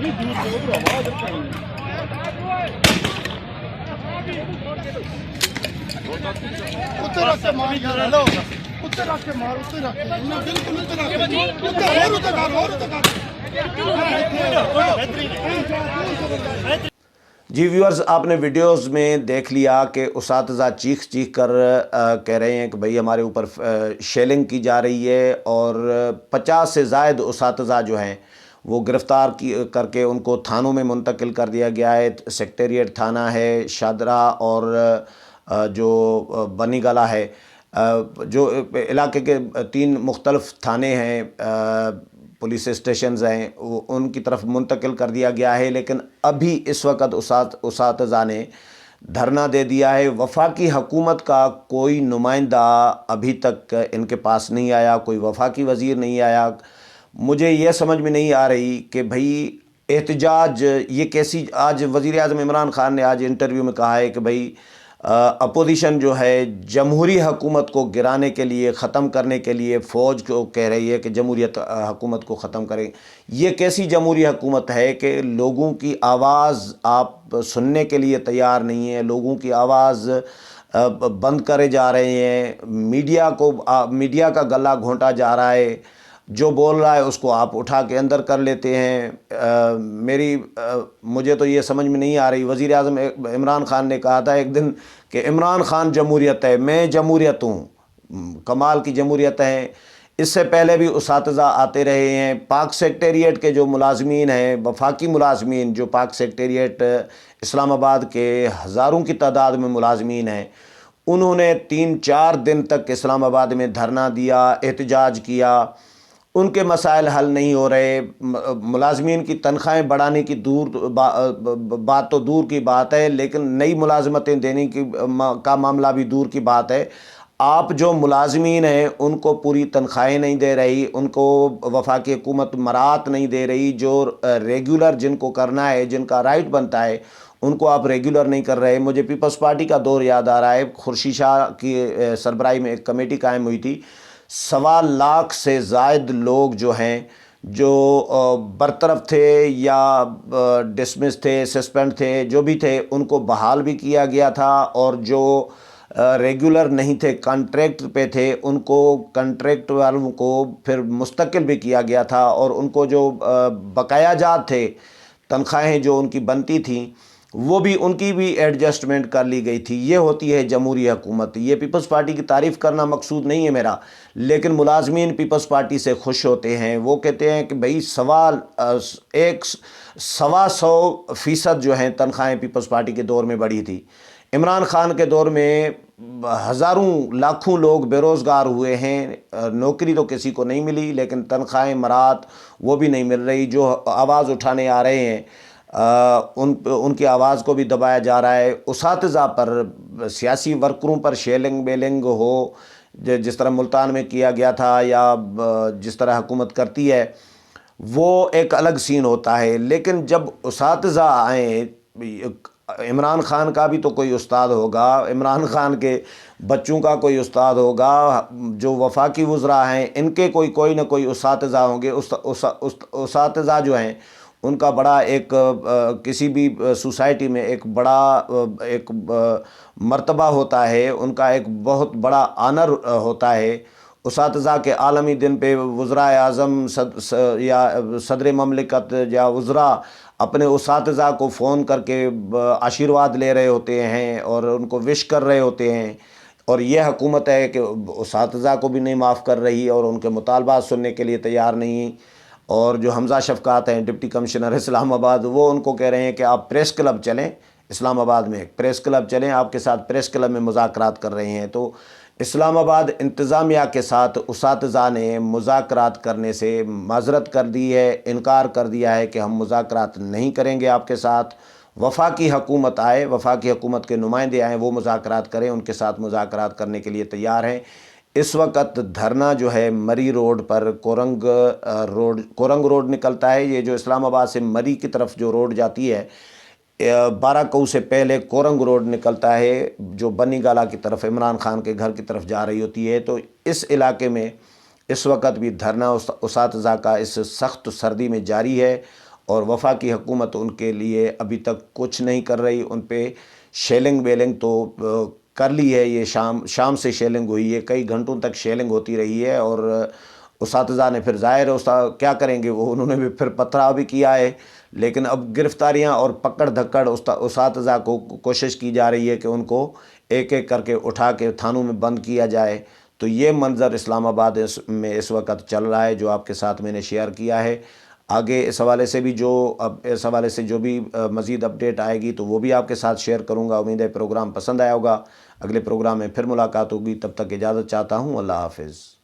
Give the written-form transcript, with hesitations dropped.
یہ دور سے ادھر آواز رکھانی اتر رکھ کے مار یار، ہلو اتر رکھ کے مار، اتر رکھ کے بالکل اتر رکھ کے اور اتر جی ویورز، آپ نے ویڈیوز میں دیکھ لیا کہ اساتذہ چیخ کر کہہ رہے ہیں کہ بھئی ہمارے اوپر شیلنگ کی جا رہی ہے، اور 50 سے زائد اساتذہ جو ہیں وہ گرفتار کر کے ان کو تھانوں میں منتقل کر دیا گیا ہے۔ سیکٹریٹ تھانہ ہے شادرہ، اور جو بنی گالا ہے، جو علاقے کے 3 مختلف تھانے ہیں، پولیس اسٹیشنز ہیں، ان کی طرف منتقل کر دیا گیا ہے۔ لیکن ابھی اس وقت اساتذہ نے دھرنا دے دیا ہے۔ وفاقی حکومت کا کوئی نمائندہ ابھی تک ان کے پاس نہیں آیا، کوئی وفاقی وزیر نہیں آیا۔ مجھے یہ سمجھ میں نہیں آ رہی کہ بھئی احتجاج یہ کیسی، آج وزیر اعظم عمران خان نے آج انٹرویو میں کہا ہے کہ بھئی اپوزیشن جو ہے جمہوری حکومت کو گرانے کے لیے، ختم کرنے کے لیے فوج کو کہہ رہی ہے کہ جمہوریت حکومت کو ختم کریں۔ یہ کیسی جمہوری حکومت ہے کہ لوگوں کی آواز آپ سننے کے لیے تیار نہیں ہیں، لوگوں کی آواز بند کرے جا رہے ہیں، میڈیا کا گلا گھونٹا جا رہا ہے، جو بول رہا ہے اس کو آپ اٹھا کے اندر کر لیتے ہیں۔ مجھے تو یہ سمجھ میں نہیں آ رہی۔ وزیر اعظم عمران خان نے کہا تھا ایک دن کہ عمران خان جمہوریت ہے، میں جمہوریت ہوں، کمال کی جمہوریت ہے۔ اس سے پہلے بھی اساتذہ آتے رہے ہیں، پاک سیکٹریٹ کے جو ملازمین ہیں، وفاقی ملازمین جو پاک سیکٹریٹ اسلام آباد کے ہزاروں کی تعداد میں ملازمین ہیں، انہوں نے 3-4 دن تک اسلام آباد میں دھرنا دیا، احتجاج کیا۔ ان کے مسائل حل نہیں ہو رہے۔ ملازمین کی تنخواہیں بڑھانے کی بات تو دور کی بات ہے، لیکن نئی ملازمتیں دینے کا معاملہ بھی دور کی بات ہے۔ آپ جو ملازمین ہیں ان کو پوری تنخواہیں نہیں دے رہی، ان کو وفاقی حکومت مراعات نہیں دے رہی، جو ریگولر جن کو کرنا ہے، جن کا رائٹ بنتا ہے، ان کو آپ ریگولر نہیں کر رہے۔ مجھے پیپلز پارٹی کا دور یاد آ رہا ہے۔ خورشید شاہ کی سربراہی میں ایک کمیٹی قائم ہوئی تھی، 1.25 لاکھ سے زائد لوگ جو ہیں، جو برطرف تھے یا ڈسمس تھے، سسپینڈ تھے، جو بھی تھے، ان کو بحال بھی کیا گیا تھا، اور جو ریگولر نہیں تھے، کانٹریکٹ پہ تھے، ان کو کانٹریکٹ والوں کو پھر مستقل بھی کیا گیا تھا، اور ان کو جو بقایا جات تھے، تنخواہیں جو ان کی بنتی تھیں، وہ بھی ان کی بھی ایڈجسٹمنٹ کر لی گئی تھی۔ یہ ہوتی ہے جمہوری حکومت۔ یہ پیپلز پارٹی کی تعریف کرنا مقصود نہیں ہے میرا، لیکن ملازمین پیپلز پارٹی سے خوش ہوتے ہیں۔ وہ کہتے ہیں کہ بھئی 125% جو ہیں تنخواہیں پیپلز پارٹی کے دور میں بڑھی تھی۔ عمران خان کے دور میں ہزاروں لاکھوں لوگ بے روزگار ہوئے ہیں، نوکری تو کسی کو نہیں ملی، لیکن تنخواہیں مراعات وہ بھی نہیں مل رہی۔ جو آواز اٹھانے آ رہے ہیں ان کی آواز کو بھی دبایا جا رہا ہے۔ اساتذہ پر، سیاسی ورکروں پر شیلنگ بیلنگ ہو، جس طرح ملتان میں کیا گیا تھا، یا جس طرح حکومت کرتی ہے، وہ ایک الگ سین ہوتا ہے۔ لیکن جب اساتذہ آئیں، عمران خان کا بھی تو کوئی استاد ہوگا، عمران خان کے بچوں کا کوئی استاد ہوگا، جو وفاقی وزراء ہیں ان کے کوئی نہ کوئی اساتذہ ہوں گے۔ اساتذہ جو ہیں ان کا بڑا ایک کسی بھی سوسائٹی میں ایک بڑا ایک مرتبہ ہوتا ہے، ان کا ایک بہت بڑا آنر ہوتا ہے۔ اساتذہ کے عالمی دن پہ وزراء اعظم یا صدر مملکت یا وزراء اپنے اساتذہ کو فون کر کے آشیرواد لے رہے ہوتے ہیں اور ان کو وش کر رہے ہوتے ہیں، اور یہ حکومت ہے کہ اساتذہ کو بھی نہیں معاف کر رہی اور ان کے مطالبات سننے کے لیے تیار نہیں۔ اور جو حمزہ شفقات ہیں ڈپٹی کمشنر اسلام آباد، وہ ان کو کہہ رہے ہیں کہ آپ پریس کلب چلیں، اسلام آباد میں ایک پریس کلب چلیں، آپ کے ساتھ پریس کلب میں مذاکرات کر رہے ہیں۔ تو اسلام آباد انتظامیہ کے ساتھ اساتذہ نے مذاکرات کرنے سے معذرت کر دی ہے، انکار کر دیا ہے کہ ہم مذاکرات نہیں کریں گے آپ کے ساتھ۔ وفاقی حکومت آئے، وفاقی حکومت کے نمائندے آئیں، وہ مذاکرات کریں، ان کے ساتھ مذاکرات کرنے کے لیے تیار ہیں۔ اس وقت دھرنا جو ہے مری روڈ پر، کورنگ روڈ نکلتا ہے، یہ جو اسلام آباد سے مری کی طرف جو روڈ جاتی ہے، 12 کوہ سے پہلے کورنگ روڈ نکلتا ہے، جو بنی گالا کی طرف عمران خان کے گھر کی طرف جا رہی ہوتی ہے۔ تو اس علاقے میں اس وقت بھی دھرنا اساتذہ کا اس سخت سردی میں جاری ہے اور وفاقی حکومت ان کے لیے ابھی تک کچھ نہیں کر رہی. ان پہ شیلنگ ویلنگ تو کر لی ہے، یہ شام سے شیلنگ ہوئی ہے، کئی گھنٹوں تک شیلنگ ہوتی رہی ہے، اور اساتذہ نے پھر ظاہر ہے کیا کریں گے، وہ انہوں نے بھی پھر پتھراؤ بھی کیا ہے. لیکن اب گرفتاریاں اور پکڑ دھکڑ اساتذہ کو کوشش کی جا رہی ہے کہ ان کو ایک ایک کر کے اٹھا کے تھانوں میں بند کیا جائے. تو یہ منظر اسلام آباد میں اس وقت چل رہا ہے جو آپ کے ساتھ میں نے شیئر کیا ہے. آگے اس حوالے سے جو بھی مزید اپڈیٹ آئے گی تو وہ بھی آپ کے ساتھ شیئر کروں گا. امید ہے پروگرام پسند آیا ہوگا. اگلے پروگرام میں پھر ملاقات ہوگی، تب تک اجازت چاہتا ہوں. اللہ حافظ.